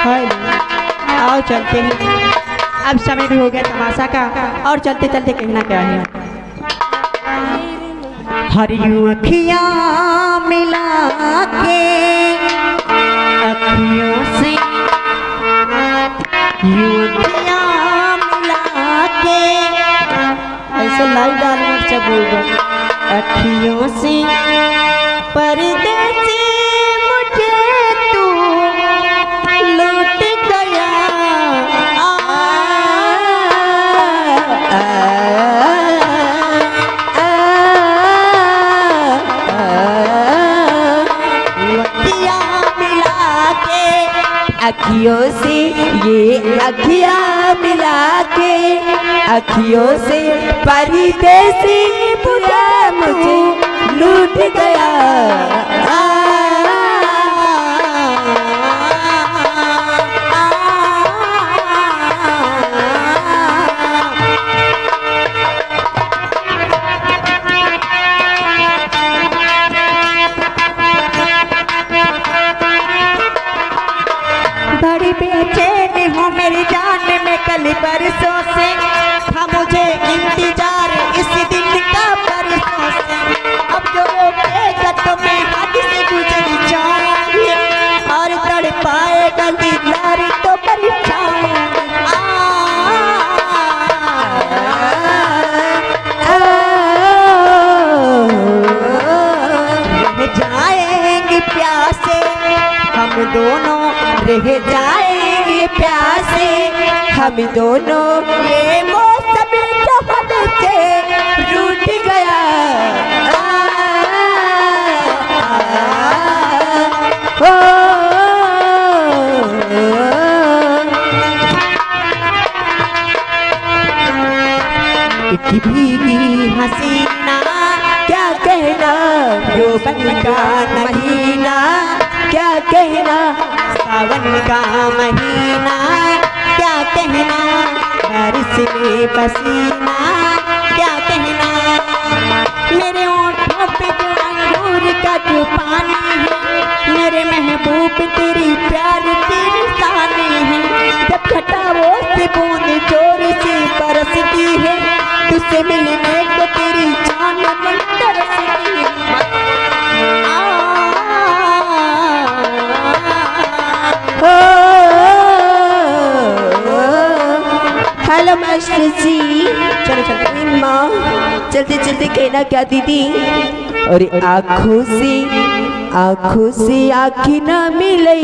आओ चलते हैं, अब समय भी हो गया तमाशा का और चलते चलते कहना क्या है। हरियों अखियाँ मिला के अखियों से यूं अखियाँ मिला के ऐसे लाई डालने से बोल अखियों से परदेसी मुझे तू लौट गया अखियों से ये अखियाँ मिला के अखियों से परदेसी बुरा मुझे लूट गया। बड़ी बेचैन हूँ मेरी जान में कल बरसों से था मुझे इंतजार इस दिन का बरसों से। अब जो रोकेगा तो मैं हद से गुजर जाऊंगी और तड़ पाएगा दीदार तो परेशान। जाएंगे प्यासे हम दोनों रह जाएंगे प्यासे हम दोनों ये मौसम जो हद से रूठ गया। एक भीगी हसीना क्या कहना यौवन का महीना क्या कहना सावन का महीना क्या कहना बारिश में पसीना क्या कहना मेरे होठों पे जो अंगूर का जो पानी है मेरे महबूब तेरी प्यार की निशानी है। जब खटावों से बूंद जोर से बरसती है तुझसे मिलने को तेरी जान मन तरसती है। हेलो मास्टर जी, चलो चलो माँ चलते चलते कहना क्या दीदी। और आँखों से आँखी न मिले